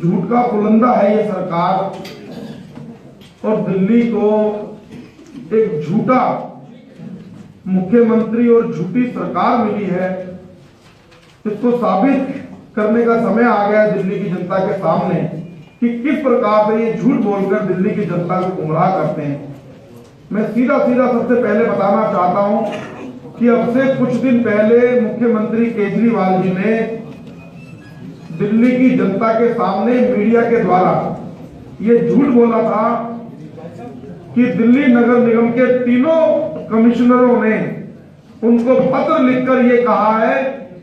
झूठ का पुलंदा है ये सरकार, और दिल्ली को एक झूठा मुख्यमंत्री और झूठी सरकार मिली है। इसको साबित करने का समय आ गया दिल्ली की जनता के सामने कि किस प्रकार से ये झूठ बोलकर दिल्ली की जनता को गुमराह करते हैं। मैं सीधा सबसे पहले बताना चाहता हूं कि अब से कुछ दिन पहले मुख्यमंत्री केजरीवाल जी ने दिल्ली की जनता के सामने मीडिया के द्वारा ये झूठ बोला था कि दिल्ली नगर निगम के तीनों कमिश्नरों ने उनको पत्र लिखकर ये कहा है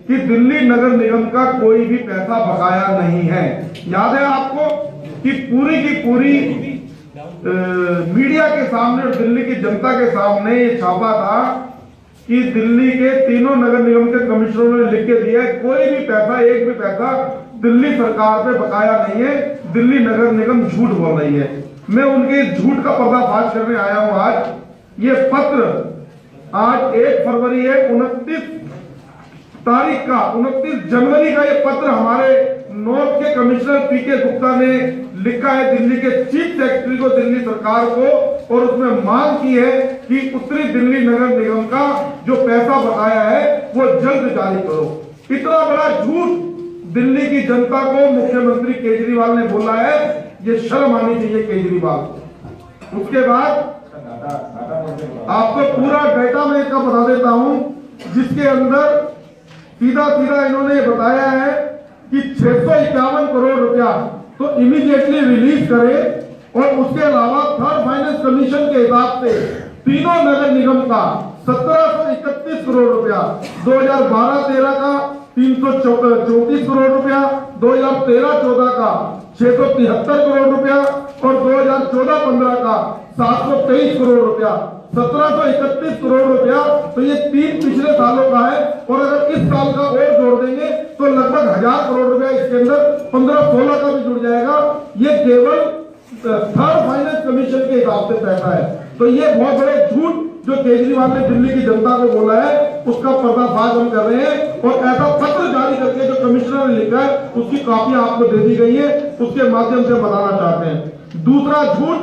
कि दिल्ली नगर निगम का कोई भी पैसा बकाया नहीं है। याद है आपको कि पूरी की पूरी मीडिया के सामने और दिल्ली की जनता के सामने ये छापा था कि दिल्ली के तीनों नगर निगम के कमिश्नरों ने लिख के दिया है कोई भी पैसा, एक भी पैसा दिल्ली सरकार पे बकाया नहीं है, दिल्ली नगर निगम झूठ बोल रही है। मैं उनके झूठ का पर्दाफाश करने आया हूं। आज ये पत्र, आज 1 फरवरी है, 29 जनवरी का ये पत्र हमारे नॉर्थ के कमिश्नर पीके गुप्ता ने लिखा है दिल्ली के चीफ सेक्रेटरी को, दिल्ली सरकार को, और उसमें मांग की है कि उत्तरी दिल्ली नगर निगम का जो पैसा बकाया है वो जल्द जारी करो। इतना बड़ा झूठ दिल्ली की जनता को मुख्यमंत्री केजरीवाल ने बोला है, ये शर्म आनी चाहिए केजरीवाल। उसके बाद आपको पूरा डेटा मैं इसका बता देता हूं, जिसके अंदर सीधा इन्होंने बताया है कि 651 करोड़ रुपया तो इमीडिएटली रिलीज करे, और उसके अलावा थर्ड फाइनेंस कमीशन के हिसाब से तीनों नगर निगम का 1731 करोड़ रुपया, 2012-13 का 334 करोड़ रुपया, 2013-14 का 673 करोड़ रुपया और 2014-15 का 723 करोड़ रुपया, 1731 करोड़ रुपया। तो ये 3 पिछले सालों का है, और अगर इस साल का और जोड़ देंगे तो लगभग 1000 करोड़ रुपया इसके अंदर 15-16 का भी जुड़ जाएगा। ये केवल थर्ड फाइनेंस कमीशन के हिसाब से पैसा है। तो ये बहुत बड़े झूठ जो केजरीवाल ने दिल्ली की जनता को बोला है उसका पर्दाफाश हम कर रहे हैं, और ऐसा पत्र जारी करके जो कमिश्नर ने लिखा है उसकी कॉपी आपको दे दी गई है, उसके माध्यम से बताना चाहते हैं। दूसरा झूठ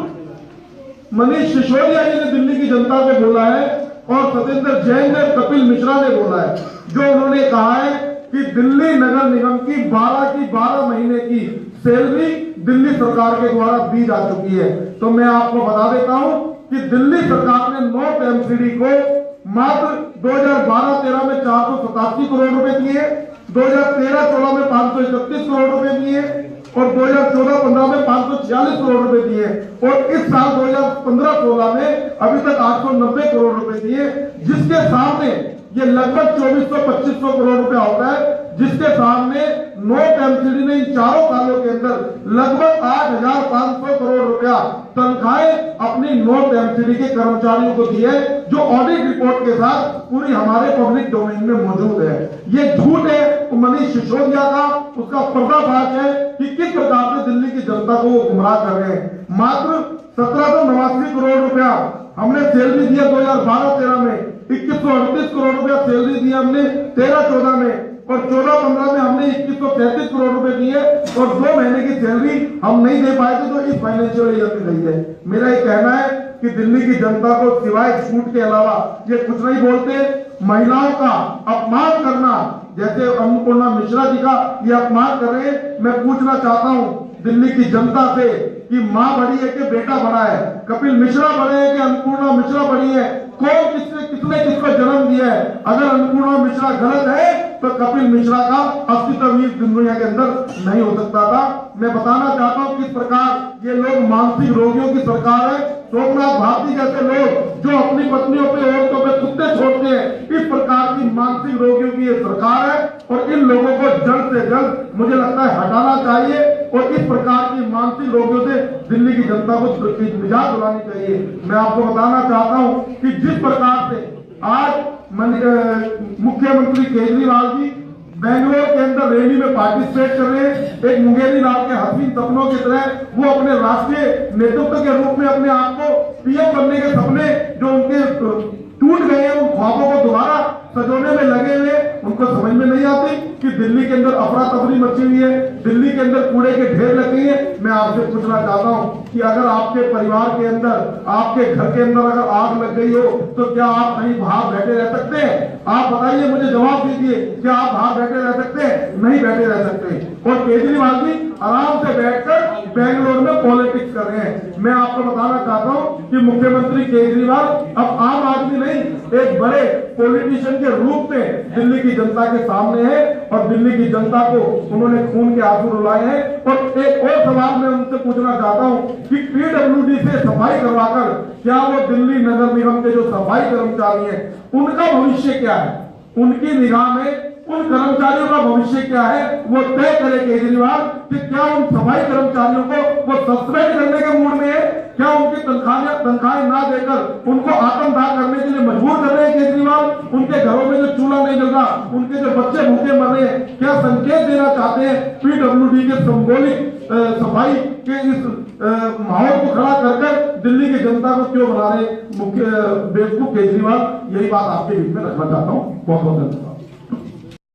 मनीष सिसोदिया जी ने दिल्ली की जनता को बोला है, और सत्येंद्र जैन ने, कपिल मिश्रा ने बोला है, जो उन्होंने कहा है कि दिल्ली नगर निगम की 12 महीने की सैलरी दिल्ली सरकार के द्वारा दी जा चुकी है। तो मैं आपको बता देता हूं कि दिल्ली सरकार ने नॉर्थ एमसीडी को मात्र 2012-13 में 487 करोड़ रुपए दिए, 2013-14 में 531 करोड़ रुपए दिए, और 2014-15 में 546 करोड़ रुपए दिए, और इस साल 2015-16 में अभी तक 890 करोड़ रुपए दिए, जिसके सामने ये लगभग 2400-2500 करोड़ रुपया होता है, जिसके सामने नॉर्थ एमसीडी ने इन 4 सालों के अंदर लगभग 8500 करोड़ रुपया तनख्वाहें अपनी नॉर्थ एमसीडी के कर्मचारियों को दी है, जो ऑडिट रिपोर्ट के साथ पूरी हमारे पब्लिक डोमेन में मौजूद है। ये झूठ है मनीष सिसोदिया का, उसका पर्दाफाश है कि किस प्रकार से दिल्ली की जनता को वो गुमराह कर रहे हैं। मात्र 1789 करोड़ रुपया हमने सैलरी दिया 2012-13 में, 2138 करोड़ रुपया सैलरी दिया हमने 13-14 में, और 14-15 में हमने 2133 करोड़ रुपए दिए, और 2 महीने की सैलरी हम नहीं दे पाए थे जो इस फाइनेंशियल ईयर में गई है। मेरा ये कहना है कि दिल्ली की जनता को सिवाय छूट के अलावा ये कुछ नहीं बोलते। महिलाओं का अपमान करना, जैसे अन्नपूर्णा मिश्रा जी का ये अपमान कर रहे हैं, मैं पूछना चाहता हूं दिल्ली की जनता से कि माँ बड़ी है कि बेटा बड़ा है, कपिल मिश्रा बड़े हैं कि अन्नपूर्णा मिश्रा बड़ी है, कौन किसने किसको जन्म दिया है? अगर अन्नपूर्णा मिश्रा गलत है तो कपिल मिश्रा का अस्तित्व भी दुनिया के अंदर नहीं हो सकता था। मैं बताना चाहता हूं किस प्रकार ये लोग मानसिक रोगियों की सरकार है। सोमनाथ भारती जैसे लोग जो अपनी पत्नियों पे, औरतों पे कुत्ते छोड़ते हैं, इस प्रकार की मानसिक रोगियों की ये सरकार है, और इन लोगों को जल्द से जल्द मुझे लगता है हटाना चाहिए, और इस प्रकार की मानसिक रोगियों से दिल्ली की जनता को निजात दिलानी चाहिए। मैं आपको बताना चाहता हूं कि जिस प्रकार से आज मुख्यमंत्री केजरीवाल जी बेंगलोर के अंदर रैली में पार्टिसिपेट कर रहे हैं, एक मुंगेरी लाल के हसीन सपनों की तरह वो अपने राष्ट्रीय नेतृत्व के रूप में अपने आप को पीएम बनने के सपने जो उनके टूट गए हैं, उन ख्वाबों को दोबारा सजोने में लगे हुए, उनको समझ में नहीं आती कि दिल्ली के अंदर अफरा तफरी मची हुई है, दिल्ली के अंदर कूड़े के ढेर लगे हैं। मैं आपसे पूछना चाहता हूं कि अगर आपके परिवार के अंदर, आपके घर के अंदर अगर आग लग गई हो तो क्या आप कहीं बाहर बैठे रह सकते हैं? आप बताइए, मुझे जवाब दीजिए, क्या आप बाहर बैठे रह सकते हैं? नहीं बैठे रह सकते। और केजरीवाल जी आराम से बैठकर बेंगलोर में पॉलिटिक्स कर रहे हैं। मैं आपको बताना चाहता हूं कि मुख्यमंत्री केजरीवाल अब आम आदमी नहीं, एक बड़े पॉलिटिशियन के रूप में दिल्ली की जनता के सामने है और दिल्ली की जनता को उन्होंने खून के आंसू रुलाए हैं। और एक और सवाल मैं उनसे पूछना चाहता हूं कि पीडब्ल्यूडी से सफाई करवाकर क्या वो दिल्ली नगर निगम के जो सफाई कर्मचारी हैं उनका भविष्य क्या है? उनकी निगाह में उन कर्मचारियों का भविष्य क्या है वो तय करे केजरीवाल कि क्या उन सफाई कर्मचारियों को वो सस्पेंड करने के मूड में है? क्या उनकी तनख्वाहें ना देकर उनको आत्मदाह करने के लिए मजबूर कर रहे हैं केजरीवाल? उनके घरों में जो चूल्हा नहीं जल रहा, उनके जो बच्चे भूखे मर रहे हैं, क्या संकेत देना चाहते हैं पीडब्ल्यूडी के सिंबॉलिक सफाई के इस माहौल को खड़ा कर दिल्ली की जनता को क्यों बना रहे मुख्य बेवकूफ केजरीवाल? यही बात आपके बीच में रखना चाहता हूँ। बहुत बहुत धन्यवाद।